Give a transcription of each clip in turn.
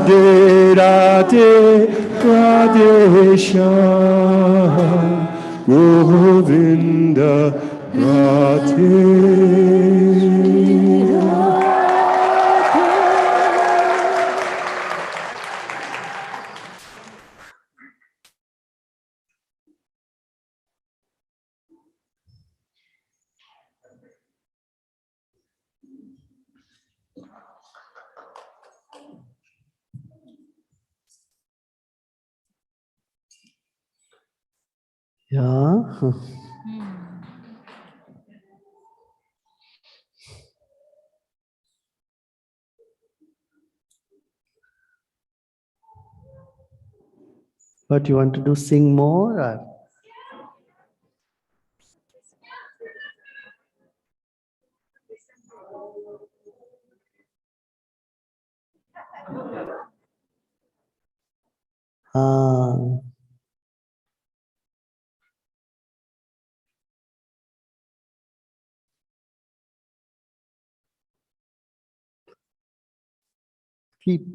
Radhe Radhe Radhe Shyam Govinda Radhe. Yeah. What you want to do? Sing more? Or?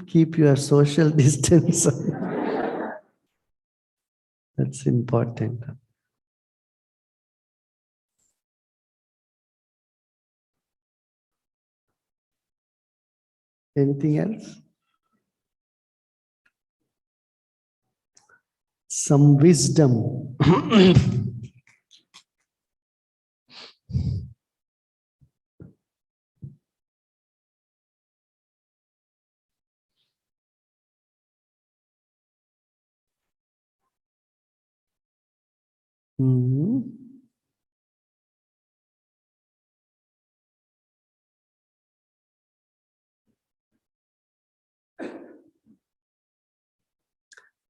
Keep your social distance. That's important. Anything else? Some wisdom.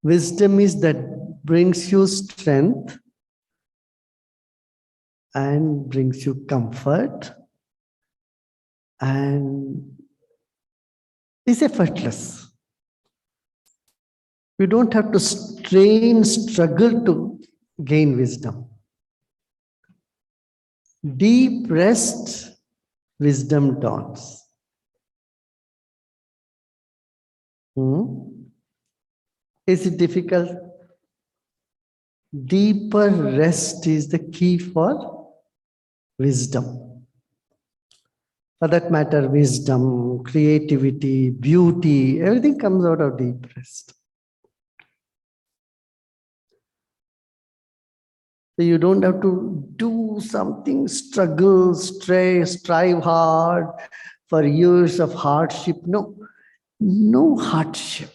Wisdom is that brings you strength and brings you comfort and is effortless. You don't have to strain, struggle to gain wisdom. Deep rest, wisdom dawns. Is it difficult? Deeper rest is the key for wisdom. For that matter, wisdom, creativity, beauty, everything comes out of deep rest. So you don't have to do something, struggle, stress, strive hard for years of hardship. No, no hardship.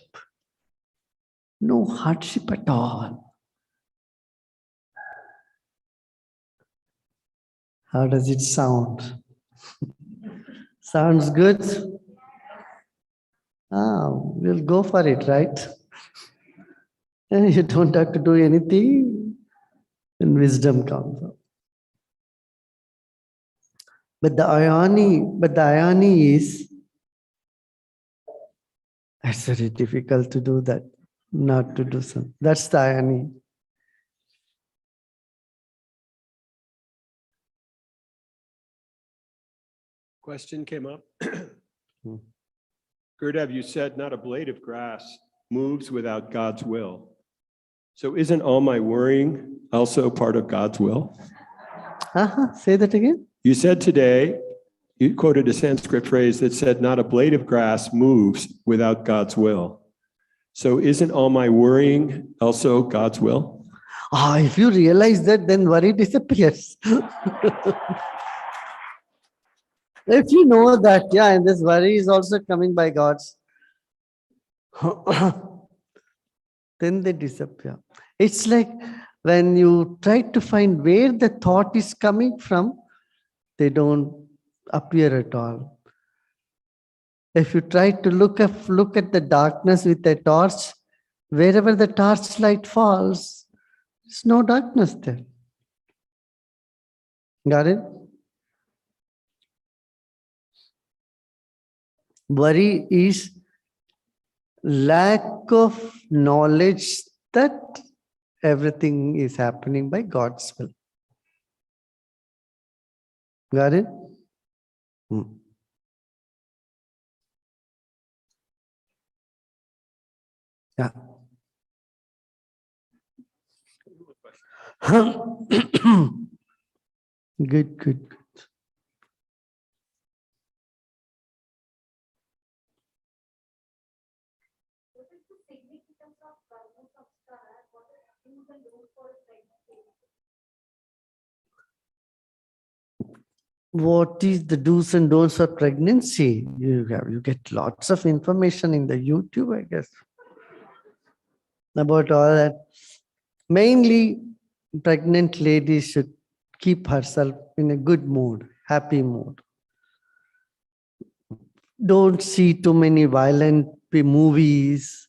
No hardship at all. How does it sound? Sounds good? We'll go for it, right? And you don't have to do anything, and wisdom comes up. But the irony is, it's very difficult to do that, not to do something. That's the irony. Question came up. Gurudev, you said not a blade of grass moves without God's will. So isn't all my worrying also part of God's will? Say that again. You said today, you quoted a Sanskrit phrase that said not a blade of grass moves without God's will. So isn't all my worrying also God's will? If you realize that, then worry disappears. If you know that, yeah, and this worry is also coming by God's, then they disappear. It's like when you try to find where the thought is coming from, they don't appear at all. If you try to look at the darkness with a torch, wherever the torch light falls, there's no darkness there. Got it? Worry is lack of knowledge that everything is happening by God's will. Got it? Yeah. Good, good. What is the do's and don'ts of pregnancy? You get lots of information in the YouTube, I guess, about all that. Mainly, pregnant ladies should keep herself in a good mood, happy mood. Don't see too many violent movies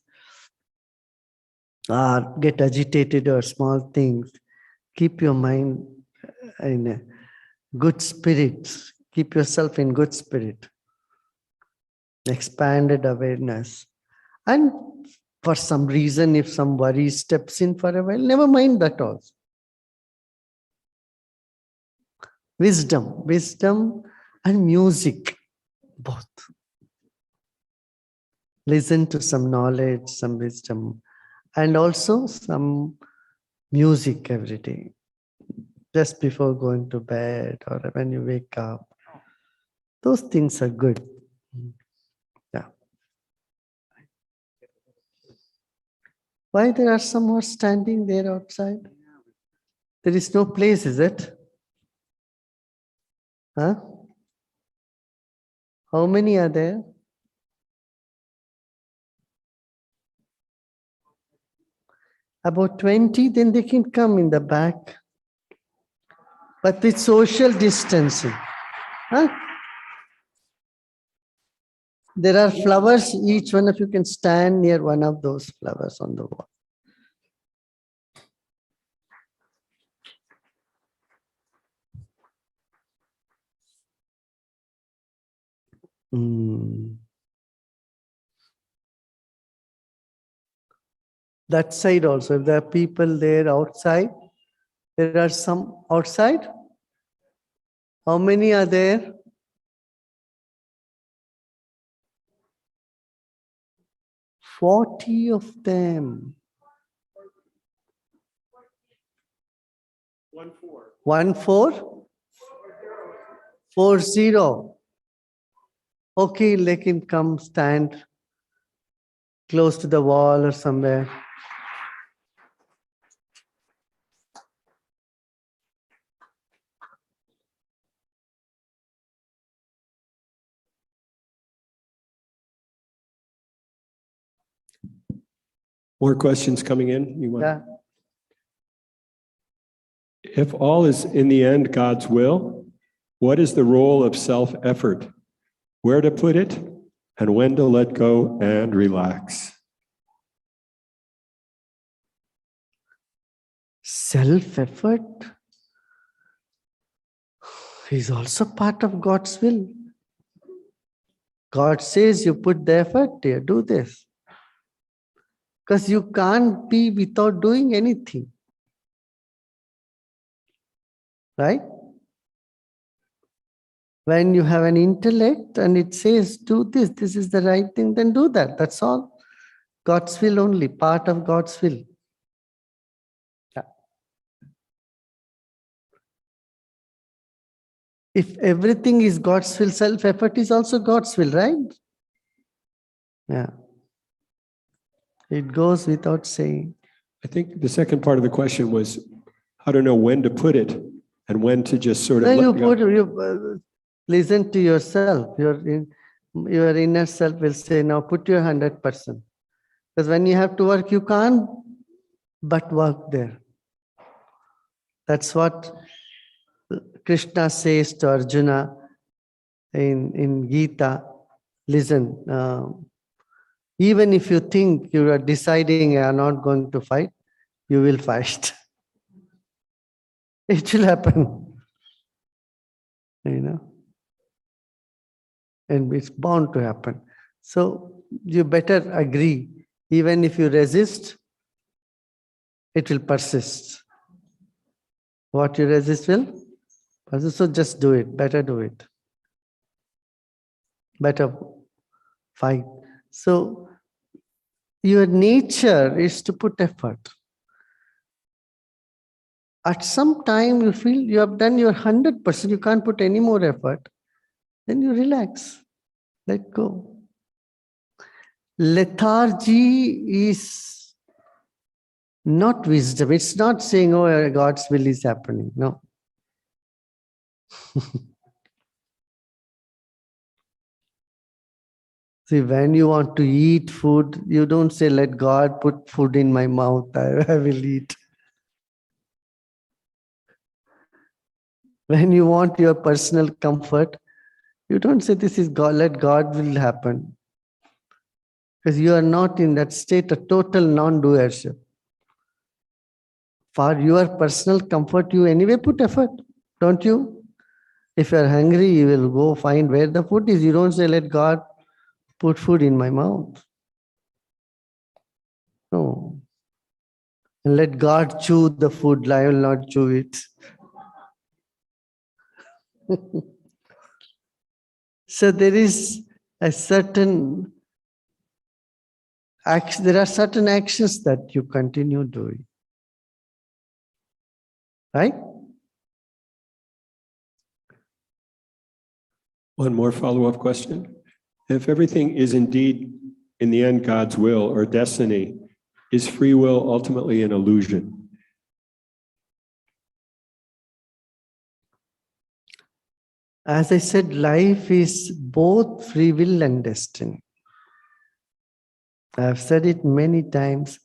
or get agitated or small things. Keep your mind in a good spirit. Keep yourself in good spirit. Expanded awareness. And for some reason, if some worry steps in for a while, never mind that also. Wisdom and music, both. Listen to some knowledge, some wisdom, and also some music every day, just before going to bed or when you wake up. Those things are good. Yeah. Why there are some more standing there outside? There is no place, is it? Huh? How many are there? About 20, then they can come in the back. But with social distancing. Huh? There are flowers, each one of you can stand near one of those flowers on the wall. That side also, if there are people there outside, there are some outside. How many are there? "40 of them. 1-4? 40. Okay, they can come stand close to the wall or somewhere. More questions coming in? You want? Yeah. If all is in the end God's will, what is the role of self-effort? Where to put it and when to let go and relax? Self-effort is also part of God's will. God says you put the effort there, do this. Because you can't be without doing anything. Right? When you have an intellect and it says, do this, this is the right thing, then do that. That's all. God's will only, part of God's will. Yeah. If everything is God's will, self-effort is also God's will, right? Yeah. It goes without saying. I think the second part of the question was how to know when to put it and when to just sort of Then let go. Listen to yourself. Your inner self will say, now put your 100%. Because when you have to work, you can't but work there. That's what Krishna says to Arjuna in Gita. Listen, even if you think you are deciding you are not going to fight, you will fight. It will happen. You know. And it's bound to happen. So you better agree. Even if you resist, it will persist. What you resist will persist. So just do it. Better do it. Better fight. So Your nature is to put effort. At some time you feel you have done your 100%, you can't put any more effort, then you relax, let go. Lethargy is not wisdom. It's not saying, oh, God's will is happening. No. See, when you want to eat food, you don't say, let God put food in my mouth, I will eat. When you want your personal comfort, you don't say, this is God, let God will happen. Because you are not in that state of total non-doership. For your personal comfort, you anyway put effort, don't you? If you are hungry, you will go find where the food is. You don't say, let God put food in my mouth. No. And let God chew the food, I will not chew it. So there is a certain action, there are certain actions that you continue doing. Right? One more follow-up question. If everything is indeed, in the end, God's will or destiny, is free will ultimately an illusion? As I said, life is both free will and destiny. I have said it many times.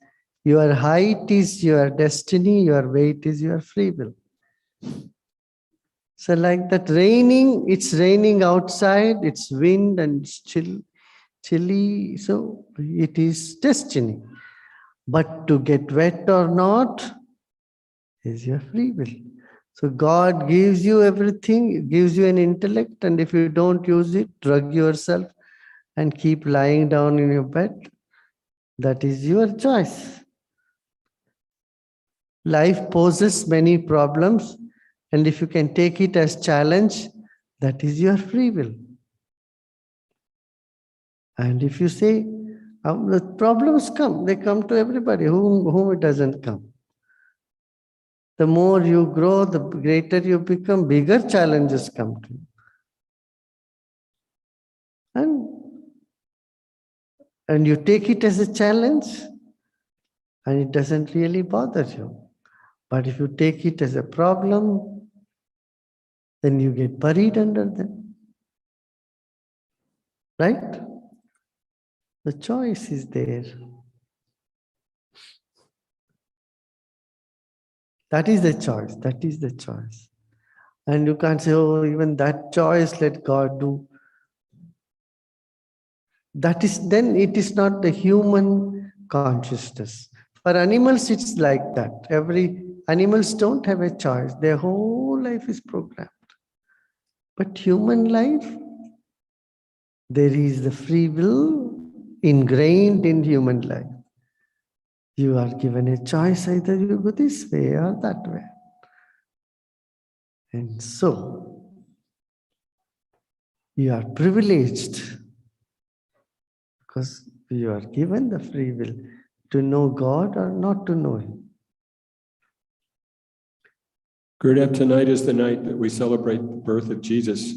Your height is your destiny, your weight is your free will. So like that raining, it's raining outside, it's wind and it's chilly, so it is destiny. But to get wet or not is your free will. So God gives you everything, gives you an intellect, and if you don't use it, drug yourself and keep lying down in your bed. That is your choice. Life poses many problems, and if you can take it as challenge, that is your free will. And if you say, the problems come, they come to everybody, whom it doesn't come. The more you grow, the greater you become, bigger challenges come to you. And you take it as a challenge, and it doesn't really bother you. But if you take it as a problem, then you get buried under them. Right? The choice is there. That is the choice. That is the choice. And you can't say, oh, even that choice, let God do. That is, then it is not the human consciousness. For animals, it's like that. Animals don't have a choice. Their whole life is programmed. But human life, there is the free will ingrained in human life. You are given a choice, either you go this way or that way. And so, you are privileged because you are given the free will to know God or not to know Him. Gurudev, tonight is the night that we celebrate the birth of Jesus.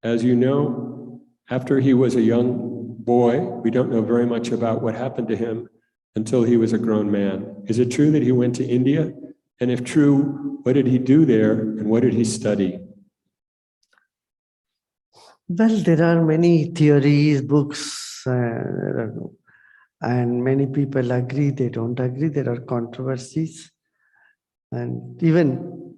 As you know, after he was a young boy, we don't know very much about what happened to him until he was a grown man. Is it true that he went to India? And if true, what did he do there and what did he study? Well, there are many theories, books, and many people agree, they don't agree, there are controversies. And even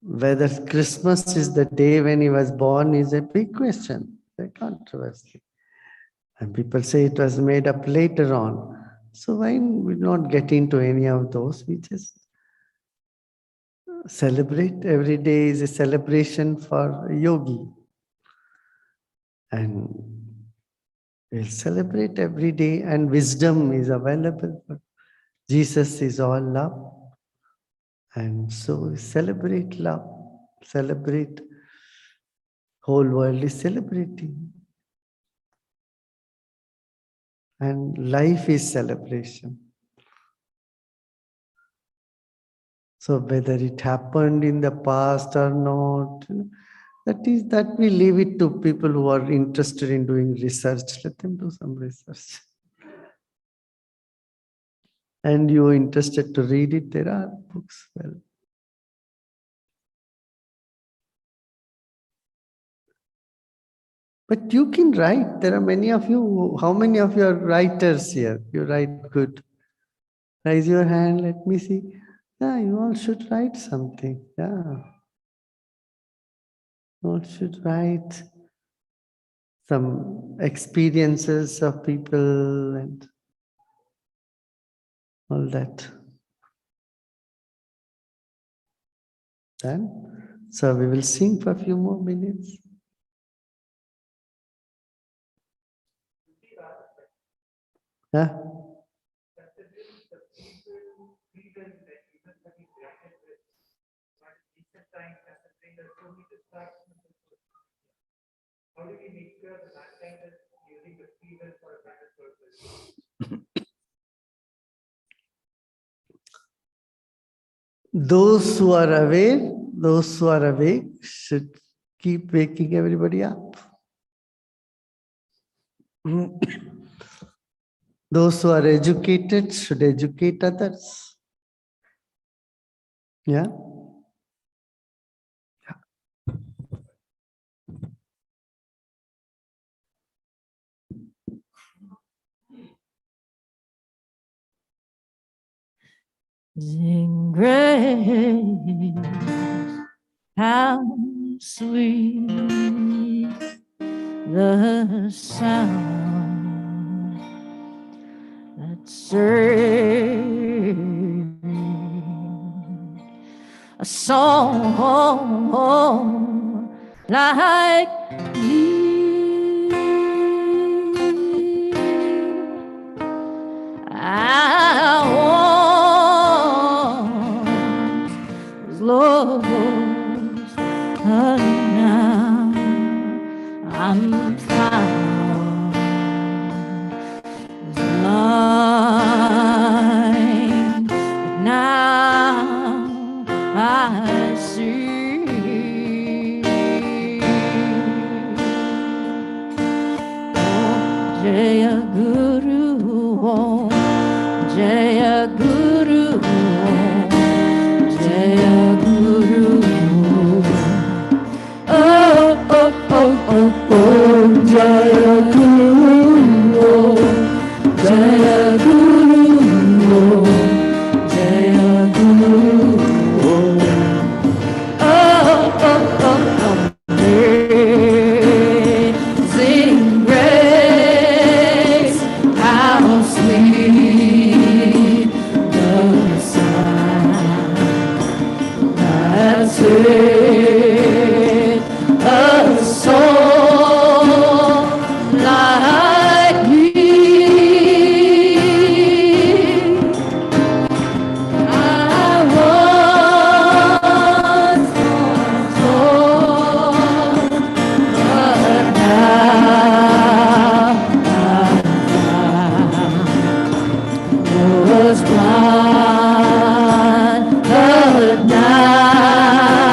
whether Christmas is the day when he was born is a big question, a controversy. And people say it was made up later on. So why we not get into any of those? We just celebrate. Every day is a celebration for a yogi. And we'll celebrate every day, and wisdom is available. Jesus is all love. And so we celebrate love, celebrate, whole world is celebrating. And life is celebration. So whether it happened in the past or not, that we leave it to people who are interested in doing research. Let them do some research. And you're interested to read it, there are books. Well, but you can write. There are many of you. How many of you are writers here? You write good. Raise your hand. Let me see. Yeah, you all should write something. Yeah. You all should write some experiences of people and all that. Then, so we will sing for a few more minutes. Huh? Those who are aware, those who are awake should keep waking everybody up. Those who are educated should educate others. Yeah? Sing grace, how sweet the sound that saved a song like thee. I was lost, but now I'm found. Was blind, but now I see. Oh, Jaya Guru, oh, Jaya Guru, oh, Jaya Guru. Oh, oh, oh, oh, oh, Jaya Guru, oh, Jaya Guru, oh, Jaya Guru. Oh, oh, oh, oh, amazing grace, how sweet the sound that saved a soul like me. I was lost, but now I'm found. Was blind, but now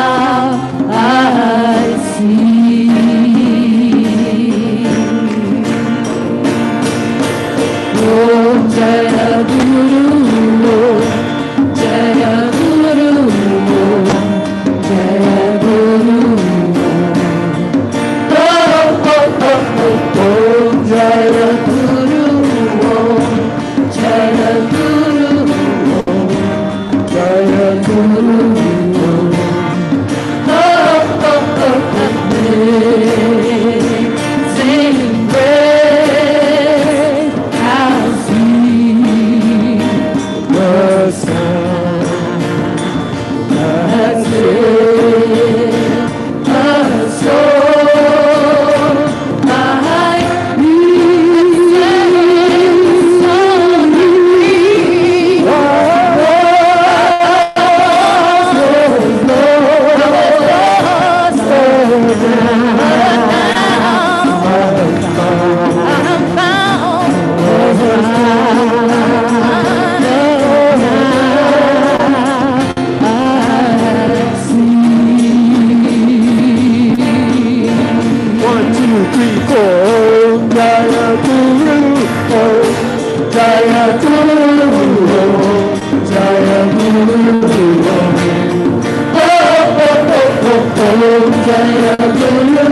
Jaya Guru,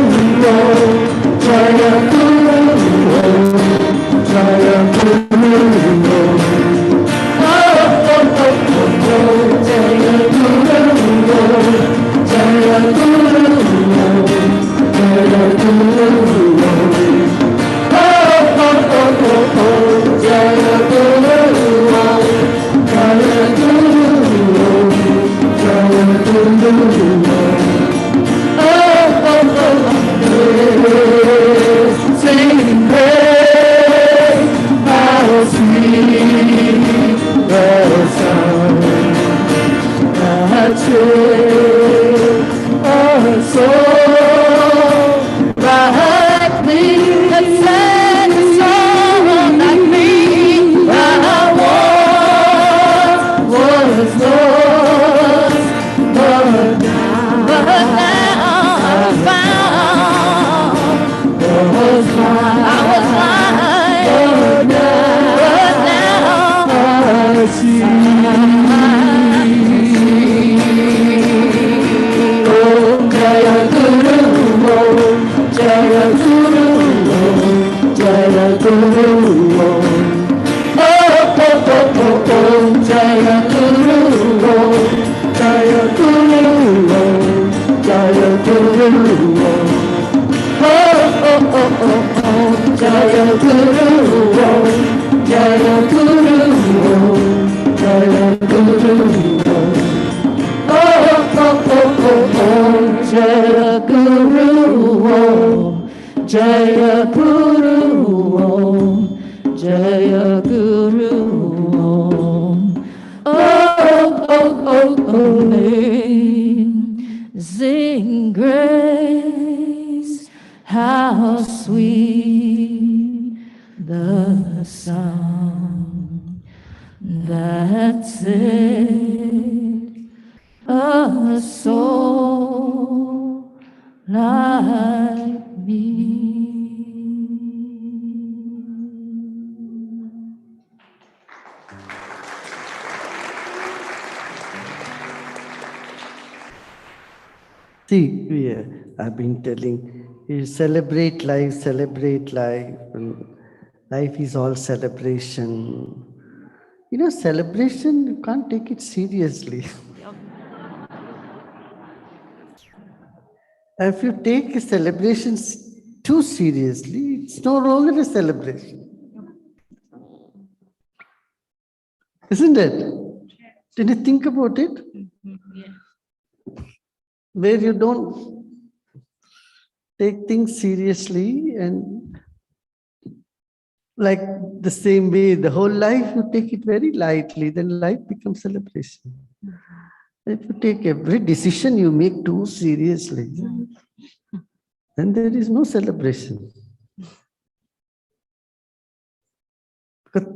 Jaya Guru, Jaya Guru, oh, oh, oh, oh, oh, Jaya Guru, Jaya Guru, Jaya Guru, oh, oh, oh, oh, oh, Jaya Guru, Jaya Guru, Jaya Guru. Sing praise, how sweet the sound that saved our soul. Like me, that sang a song like me, I was lost, but now I'm found. I was blind, but now I see. Oh, Jaya Guru, oh, Jaya Guru, oh, Jaya Guru, oh, oh, oh, oh, oh, Jaya Guru, oh, Jaya Guru, oh, Jaya Guru, oh. Oh, oh, oh, oh, Jaya Guru, oh, Jaya Guru, oh, Jaya Guru, oh, oh, oh, oh, Jaya Guru, oh, Jaya Guru, oh, Jaya Guru, amazing grace. How sweet the sound that saved a soul like me. See, I've been telling you celebrate life, and life is all celebration. You know, celebration, you can't take it seriously. If you take celebrations too seriously, it's no longer a celebration. Isn't it? Did you think about it? Where you don't take things seriously and like the same way, the whole life you take it very lightly, then life becomes celebration. If you take every decision you make too seriously, then there is no celebration. Because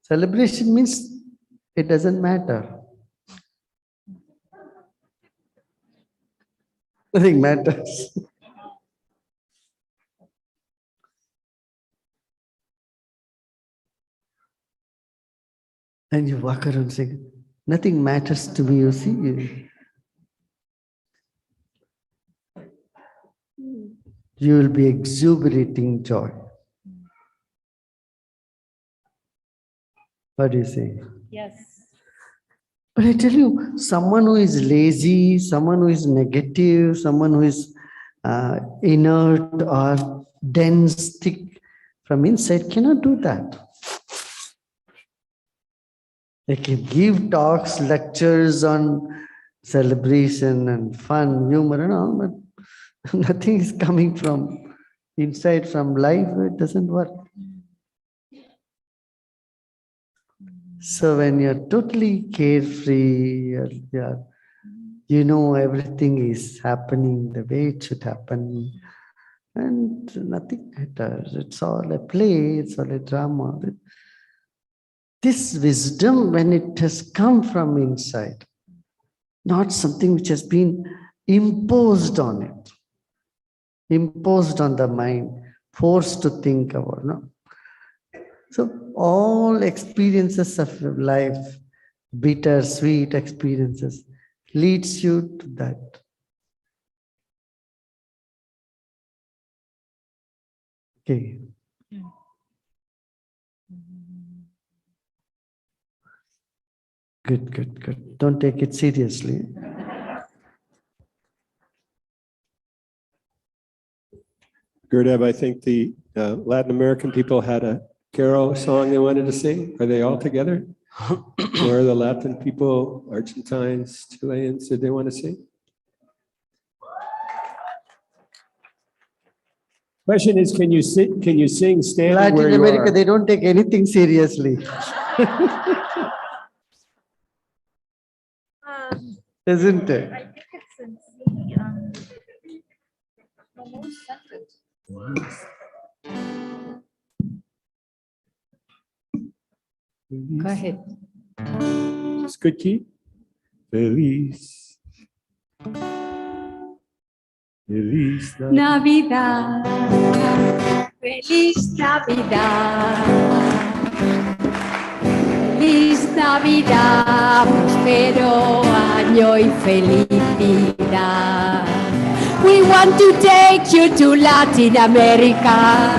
celebration means it doesn't matter. Nothing matters. And you walk around saying, nothing matters to me, you see. You will be exuberating joy. What do you say? Yes. But I tell you, someone who is lazy, someone who is negative, someone who is inert or dense, thick from inside cannot do that. They can give talks, lectures on celebration and fun, humor and all, but nothing is coming from inside, from life. It doesn't work. So when you're totally carefree, you know everything is happening the way it should happen, and nothing matters. It's all a play, it's all a drama. This wisdom, when it has come from inside, not something which has been imposed on it, imposed on the mind, forced to think about. No? So all experiences of life, bitter, sweet experiences, leads you to that. Okay. Good, good, good. Don't take it seriously. Gurudev, I think the Latin American people had a carol song they wanted to sing. Are they all together? Or the Latin people, Argentines, Chileans, did they want to sing? Question is, can you sing standing where Latin you America, are? they don't take anything seriously. Isn't it? I think it's in C, almost sentence. Go ahead. It's good key. Feliz. Feliz Navidad, feliz Navidad, feliz Navidad, próspero año y felicidad. We want to take you to Latin America.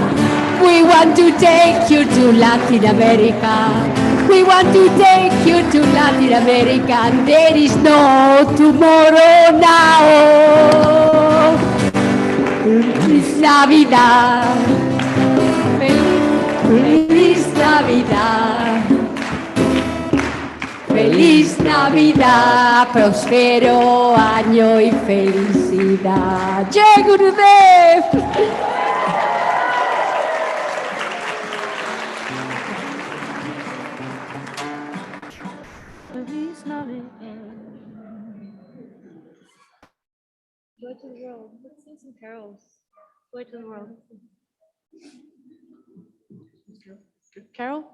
We want to take you to Latin America. We want to take you to Latin America. And there is no tomorrow now. Feliz Navidad, feliz Navidad, feliz Navidad, próspero año y felicidad. ¡Jai Gurudev! Feliz Navidad. Joy to the world. Let's sing some carols. Joy to the world. Carol?